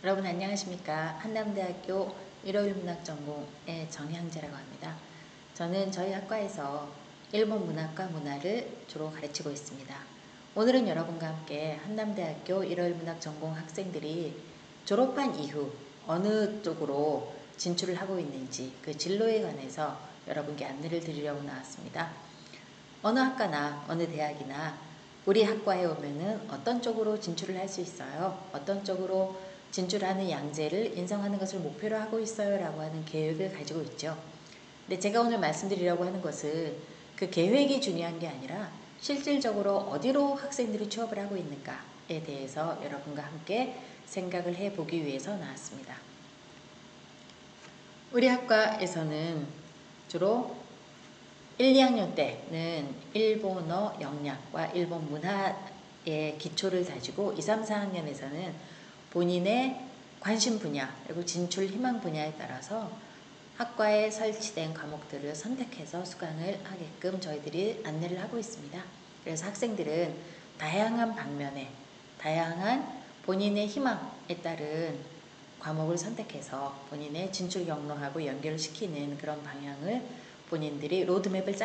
여러분 안녕하십니까? 한남대학교 일요일문학전공의 정향재라고 합니다. 저는 저희 학과에서 일본 문학과 문화를 주로 가르치고 있습니다. 오늘은 여러분과 함께 한남대학교 일요일문학전공 학생들이 졸업한 이후 어느 쪽으로 진출을 하고 있는지 그 진로에 관해서 여러분께 안내를 드리려고 나왔습니다. 어느 학과나 어느 대학이나 우리 학과에 오면은 어떤 쪽으로 진출을 할 수 있어요? 어떤 쪽으로 진출하는 양재를 인정하는 것을 목표로 하고 있어요 라고 하는 계획을 가지고 있죠. 근데 제가 오늘 말씀드리려고 하는 것은 그 계획이 중요한 게 아니라 실질적으로 어디로 학생들이 취업을 하고 있는가에 대해서 여러분과 함께 생각을 해보기 위해서 나왔습니다. 우리 학과에서는 주로 1, 2학년 때는 일본어 영역과 일본 문화의 기초를 다지고 2, 3, 4학년에서는 본인의 관심 분야 그리고 진출 희망 분야에 따라서 학과에 설치된 과목들을 선택해서 수강을 하게끔 저희들이 안내를 하고 있습니다. 그래서 학생들은 다양한 방면에 다양한 본인의 희망에 따른 과목을 선택해서 본인의 진출 경로하고 연결을 시키는 그런 방향을 본인들이 로드맵을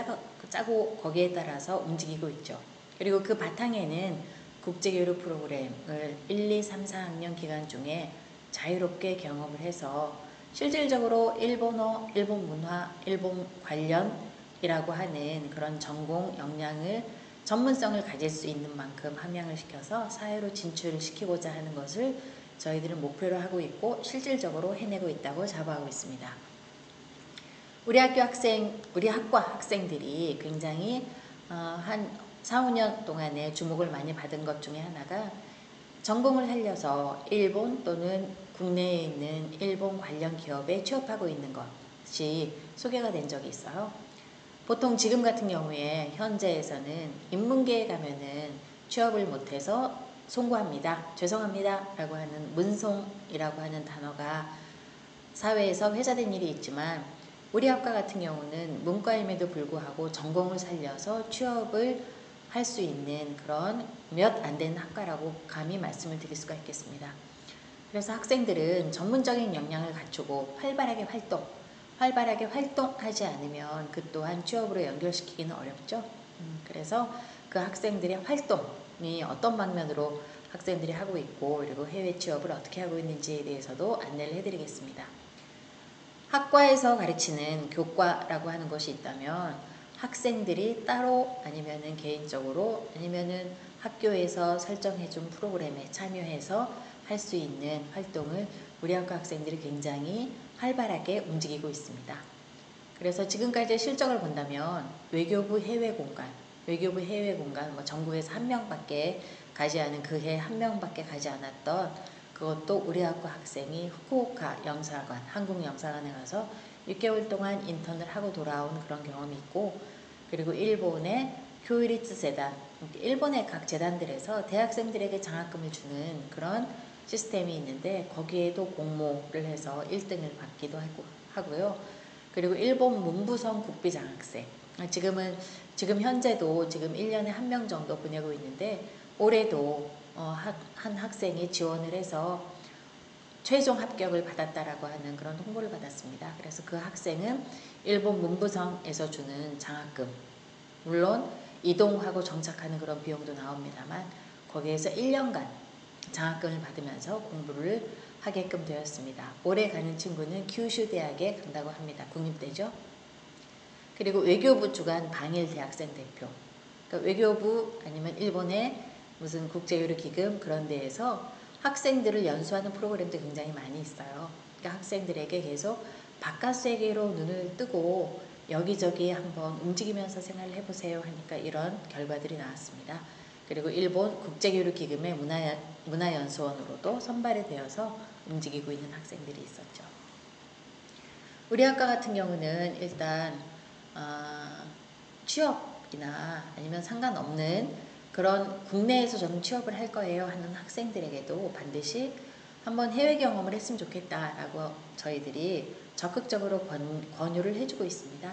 짜고 거기에 따라서 움직이고 있죠. 그리고 그 바탕에는 국제교류 프로그램을 1, 2, 3, 4학년 기간 중에 자유롭게 경험을 해서 실질적으로 일본어, 일본 문화, 일본 관련이라고 하는 그런 전공 역량을 전문성을 가질 수 있는 만큼 함양을 시켜서 사회로 진출을 시키고자 하는 것을 저희들은 목표로 하고 있고 실질적으로 해내고 있다고 자부하고 있습니다. 우리 학과 학생들이 굉장히 한 4, 5년 동안에 주목을 많이 받은 것 중에 하나가 전공을 살려서 일본 또는 국내에 있는 일본 관련 기업에 취업하고 있는 것이 소개가 된 적이 있어요. 보통 지금 같은 경우에 현재에서는 인문계에 가면은 취업을 못해서 송구합니다. 죄송합니다. 라고 하는 문송이라고 하는 단어가 사회에서 회자된 일이 있지만 우리 학과 같은 경우는 문과임에도 불구하고 전공을 살려서 취업을 할 수 있는 그런 몇 안 되는 학과라고 감히 말씀을 드릴 수가 있겠습니다. 그래서 학생들은 전문적인 역량을 갖추고 활발하게 활동하지 않으면 그 또한 취업으로 연결시키기는 어렵죠. 그래서 그 학생들의 활동이 어떤 방면으로 학생들이 하고 있고 그리고 해외 취업을 어떻게 하고 있는지에 대해서도 안내를 해드리겠습니다. 학과에서 가르치는 교과라고 하는 것이 있다면 학생들이 따로 아니면은 개인적으로 아니면은 학교에서 설정해준 프로그램에 참여해서 할 수 있는 활동을 우리 학과 학생들이 굉장히 활발하게 움직이고 있습니다. 그래서 지금까지 실적을 본다면 외교부 해외공간 뭐 전국에서 한 명밖에 가지 않은 그 해 한 명밖에 가지 않았던 그것도 우리 학과 학생이 후쿠오카 영사관, 한국 영사관에 가서 6개월 동안 인턴을 하고 돌아온 그런 경험이 있고 그리고 일본의 교이리츠 재단, 일본의 각 재단들에서 대학생들에게 장학금을 주는 그런 시스템이 있는데 거기에도 공모를 해서 1등을 받기도 하고요. 그리고 일본 문부성 국비장학생 지금 현재도 지금 1년에 한 명 정도 보내고 있는데 올해도 한 학생이 지원을 해서 최종 합격을 받았다라고 하는 그런 홍보를 받았습니다. 그래서 그 학생은 일본 문부성에서 주는 장학금 물론 이동하고 정착하는 그런 비용도 나옵니다만 거기에서 1년간 장학금을 받으면서 공부를 하게끔 되었습니다. 올해 가는 친구는 규슈 대학에 간다고 합니다. 국립대죠. 그리고 외교부 주관 방일 대학생 대표. 그러니까 외교부 아니면 일본의 무슨 국제교류기금 그런 데에서 학생들을 연수하는 프로그램도 굉장히 많이 있어요. 그러니까 학생들에게 계속 바깥 세계로 눈을 뜨고 여기저기 한번 움직이면서 생활을 해보세요 하니까 이런 결과들이 나왔습니다. 그리고 일본 국제교류기금의 문화연수원으로도 선발이 되어서 움직이고 있는 학생들이 있었죠. 우리 학과 같은 경우는 일단 취업이나 아니면 상관없는 그런 국내에서 저는 취업을 할 거예요 하는 학생들에게도 반드시 한번 해외 경험을 했으면 좋겠다라고 저희들이 적극적으로 권유를 해주고 있습니다.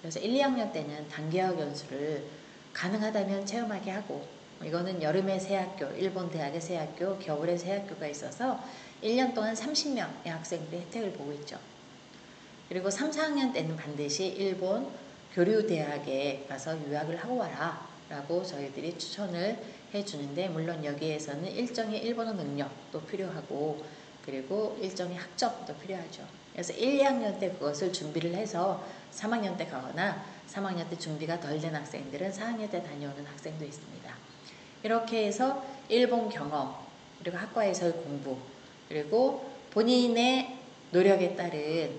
그래서 1, 2학년 때는 단기학 연수를 가능하다면 체험하게 하고 이거는 여름에 새 학교, 일본 대학의 새 학교, 겨울에 새 학교가 있어서 1년 동안 30명의 학생들이 혜택을 보고 있죠. 그리고 3, 4학년 때는 반드시 일본 교류 대학에 가서 유학을 하고 와라 라고 저희들이 추천을 해주는데, 물론 여기에서는 일정의 일본어 능력도 필요하고 그리고 일정의 학점도 필요하죠. 그래서 1, 2학년 때 그것을 준비를 해서 3학년 때 가거나 3학년 때 준비가 덜 된 학생들은 4학년 때 다녀오는 학생도 있습니다. 이렇게 해서 일본 경험, 그리고 학과에서의 공부, 그리고 본인의 노력에 따른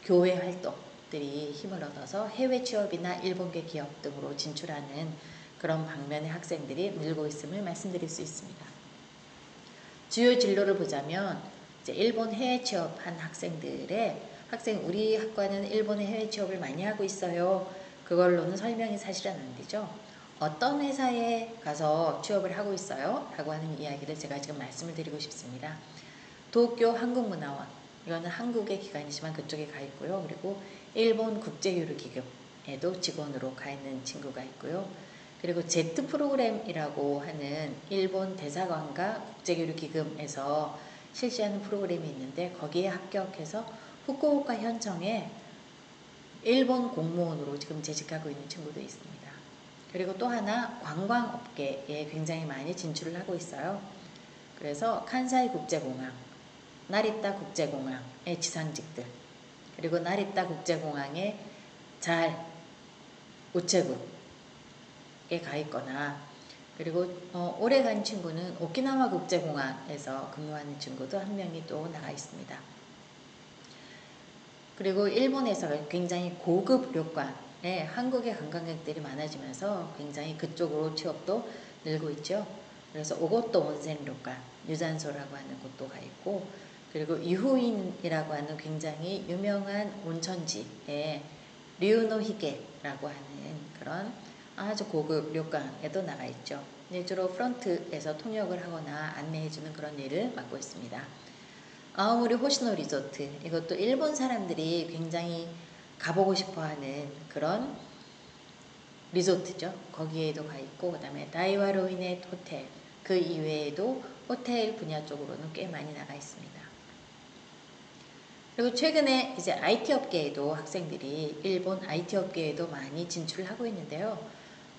교회 활동들이 힘을 얻어서 해외 취업이나 일본계 기업 등으로 진출하는 그런 방면의 학생들이 늘고 있음을 말씀드릴 수 있습니다. 주요 진로를 보자면 이제 일본 해외 취업한 우리 학과는 일본의 해외 취업을 많이 하고 있어요. 그걸로는 설명이 사실은 안 되죠. 어떤 회사에 가서 취업을 하고 있어요? 라고 하는 이야기를 제가 지금 말씀을 드리고 싶습니다. 도쿄 한국문화원, 이거는 한국의 기관이지만 그쪽에 가 있고요. 그리고 일본 국제교류기금에도 직원으로 가 있는 친구가 있고요. 그리고 Z 프로그램이라고 하는 일본 대사관과 국제교류기금에서 실시하는 프로그램이 있는데, 거기에 합격해서 후쿠오카 현청에 일본 공무원으로 지금 재직하고 있는 친구도 있습니다. 그리고 또 하나 관광업계에 굉장히 많이 진출을 하고 있어요. 그래서 칸사이 국제공항, 나리타 국제공항의 지상직들, 그리고 나리타 국제공항의 잘 우체국에 가 있거나, 그리고 오래 간 친구는 오키나와 국제공항에서 근무하는 친구도 한 명이 또 나가 있습니다. 그리고 일본에서 굉장히 고급旅館에 한국의 관광객들이 많아지면서 굉장히 그쪽으로 취업도 늘고 있죠. 그래서 오고토 온센旅館, 유잔소라고 하는 곳도 가 있고, 그리고 이후인이라고 하는 굉장히 유명한 온천지에 류노히게라고 하는 그런 아주 고급旅館에도 나가 있죠. 주로 프런트에서 통역을 하거나 안내해주는 그런 일을 맡고 있습니다. 아오모리 호시노 리조트, 이것도 일본 사람들이 굉장히 가보고 싶어하는 그런 리조트죠. 거기에도 가 있고, 그 다음에 다이와로이네 호텔, 그 이외에도 호텔 분야 쪽으로는 꽤 많이 나가 있습니다. 그리고 최근에 이제 IT 업계에도 학생들이 일본 IT 업계에도 많이 진출을 하고 있는데요.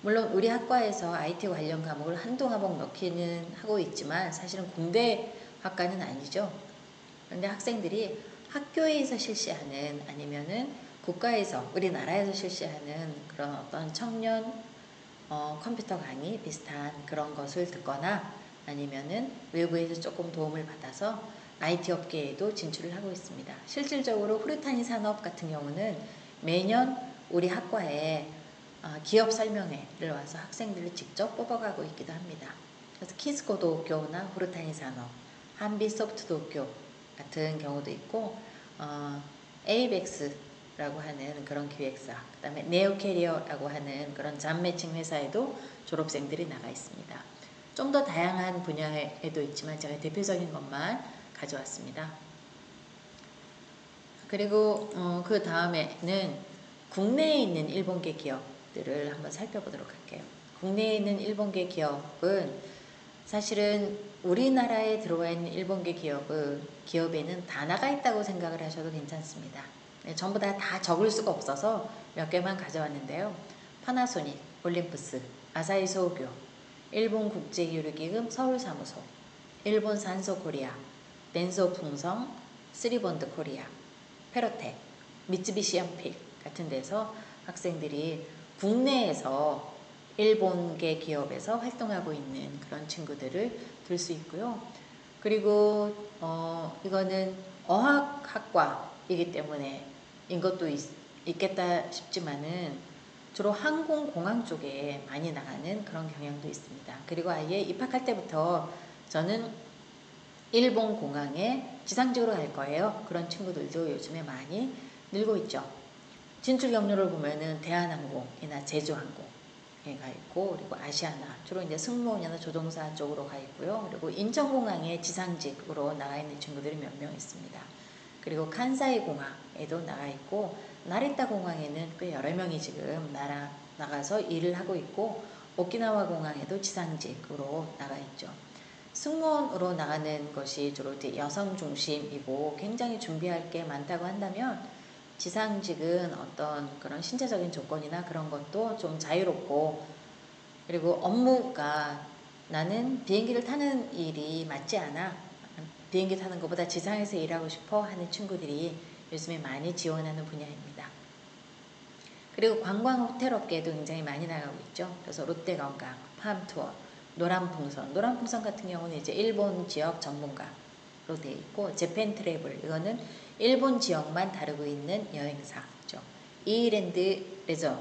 물론 우리 학과에서 IT 관련 과목을 한두 과목 넣기는 하고 있지만 사실은 공대 학과는 아니죠. 그런데 학생들이 학교에서 실시하는, 아니면은 국가에서, 우리나라에서 실시하는 그런 어떤 청년 컴퓨터 강의 비슷한 그런 것을 듣거나, 아니면은 외부에서 조금 도움을 받아서 IT 업계에도 진출을 하고 있습니다. 실질적으로 후르타니 산업 같은 경우는 매년 우리 학과에 기업 설명회를 와서 학생들을 직접 뽑아가고 있기도 합니다. 그래서 키스코 도쿄나 후르타니 산업, 한비 소프트 도쿄 같은 경우도 있고, 에이벡스라고 하는 그런 기획사, 그 다음에 네오캐리어라고 하는 그런 잡매칭 회사에도 졸업생들이 나가 있습니다. 좀 더 다양한 분야에도 있지만 제가 대표적인 것만 가져왔습니다. 그리고 그 다음에는 국내에 있는 일본계 기업들을 한번 살펴보도록 할게요. 국내에 있는 일본계 기업은 사실은 우리나라에 들어와 있는 일본계 기업에는 다 나가 있다고 생각을 하셔도 괜찮습니다. 전부 다 적을 수가 없어서 몇 개만 가져왔는데요. 파나소닉, 올림푸스, 아사히 소우교, 일본 국제교류기금 서울사무소, 일본 산소코리아, 덴소 풍성, 쓰리본드 코리아, 페로텍, 미쓰비시 연필 같은 데서 학생들이 국내에서 일본계 기업에서 활동하고 있는 그런 친구들을 들 수 있고요. 그리고 이거는 어학학과이기 때문에 인 것도 있겠다 싶지만은 주로 항공공항 쪽에 많이 나가는 그런 경향도 있습니다. 그리고 아예 입학할 때부터 저는 일본 공항에 지상직으로 갈 거예요. 그런 친구들도 요즘에 많이 늘고 있죠. 진출 경로를 보면은 대한항공이나 제주항공에 가 있고, 그리고 아시아나, 주로 이제 승무원이나 조종사 쪽으로 가 있고요. 그리고 인천공항에 지상직으로 나가 있는 친구들이 몇 명 있습니다. 그리고 칸사이 공항에도 나가 있고, 나리타 공항에는 꽤 여러 명이 지금 나가서 일을 하고 있고, 오키나와 공항에도 지상직으로 나가 있죠. 승무원으로 나가는 것이 주로 여성 중심이고 굉장히 준비할 게 많다고 한다면 지상직은 어떤 그런 신체적인 조건이나 그런 것도 좀 자유롭고 그리고 업무가 나는 비행기를 타는 일이 맞지 않아. 비행기 타는 것보다 지상에서 일하고 싶어 하는 친구들이 요즘에 많이 지원하는 분야입니다. 그리고 관광 호텔 업계도 굉장히 많이 나가고 있죠. 그래서 롯데관광, 팜투어, 노란풍선. 노란풍선 같은 경우는 이제 일본 지역 전문가로 되어 있고, 재팬 트래블. 이거는 일본 지역만 다루고 있는 여행사죠. 이랜드 레저.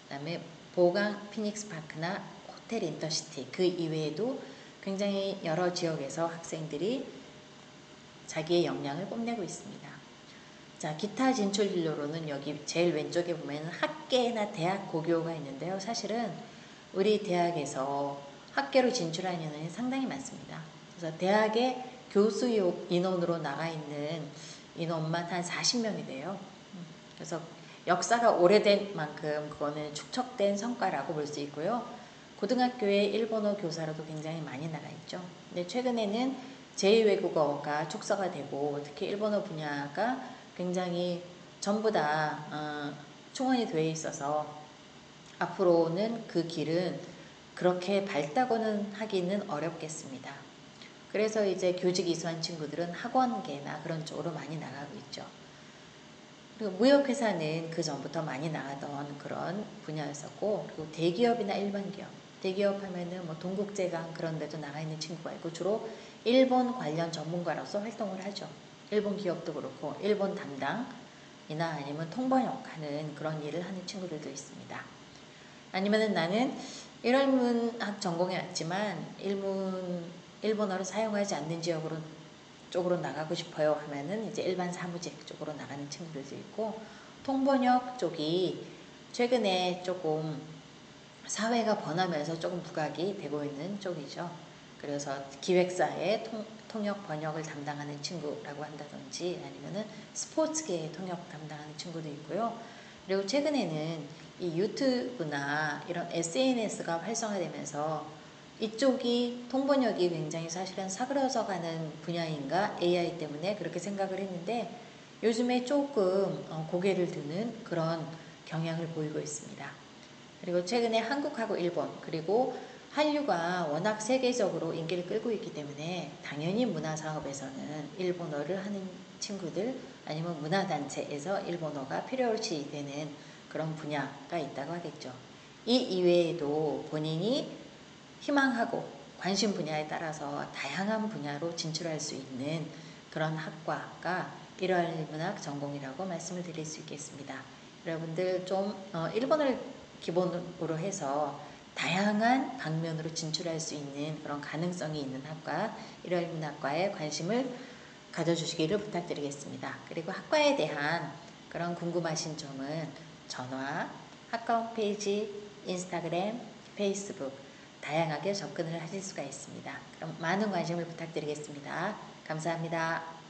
그다음에 보강 피닉스 파크나 호텔 인터시티. 그 이외에도 굉장히 여러 지역에서 학생들이 자기의 역량을 뽐내고 있습니다. 자, 기타 진출 진로로는 여기 제일 왼쪽에 보면 학계나 대학 고교가 있는데요. 사실은 우리 대학에서 학계로 진출하는 인원이 상당히 많습니다. 그래서 대학에 교수 인원으로 나가 있는 인원만 한 40명이 돼요. 그래서 역사가 오래된 만큼 그거는 축적된 성과라고 볼 수 있고요. 고등학교에 일본어 교사로도 굉장히 많이 나가 있죠. 근데 최근에는 제2외국어가 축소가 되고 특히 일본어 분야가 굉장히 전부 다 충원이 되어 있어서 앞으로는 그 길은 그렇게 밝다고는 하기는 어렵겠습니다. 그래서 이제 교직 이수한 친구들은 학원계나 그런 쪽으로 많이 나가고 있죠. 그리고 무역회사는 그 전부터 많이 나가던 그런 분야였었고, 그리고 대기업이나 일반 기업, 대기업 하면은 뭐 동국제강 그런 데도 나가 있는 친구가 있고 주로 일본 관련 전문가로서 활동을 하죠. 일본 기업도 그렇고 일본 담당이나 아니면 통번역하는 그런 일을 하는 친구들도 있습니다. 아니면은 나는 일문학 전공해 왔지만 일본어를 사용하지 않는 쪽으로 나가고 싶어요 하면은 이제 일반 사무직 쪽으로 나가는 친구들도 있고, 통번역 쪽이 최근에 조금 사회가 번하면서 조금 부각이 되고 있는 쪽이죠. 그래서 기획사의 통역 번역을 담당하는 친구라고 한다든지 아니면은 스포츠계의 통역 담당하는 친구도 있고요. 그리고 최근에는 이 유튜브나 이런 SNS가 활성화되면서 이쪽이 통번역이 굉장히 사실은 사그러져 가는 분야인가 AI 때문에 그렇게 생각을 했는데 요즘에 조금 고개를 드는 그런 경향을 보이고 있습니다. 그리고 최근에 한국하고 일본 그리고 한류가 워낙 세계적으로 인기를 끌고 있기 때문에 당연히 문화사업에서는 일본어를 하는 친구들 아니면 문화단체에서 일본어가 필요시 되는 그런 분야가 있다고 하겠죠. 이 이외에도 본인이 희망하고 관심 분야에 따라서 다양한 분야로 진출할 수 있는 그런 학과가 일월문학 전공이라고 말씀을 드릴 수 있겠습니다. 여러분들 좀 일본어를 기본으로 해서 다양한 방면으로 진출할 수 있는 그런 가능성이 있는 학과 일월문학과에 관심을 가져주시기를 부탁드리겠습니다. 그리고 학과에 대한 그런 궁금하신 점은 전화, 학과 홈페이지, 인스타그램, 페이스북 다양하게 접근을 하실 수가 있습니다. 그럼 많은 관심을 부탁드리겠습니다. 감사합니다.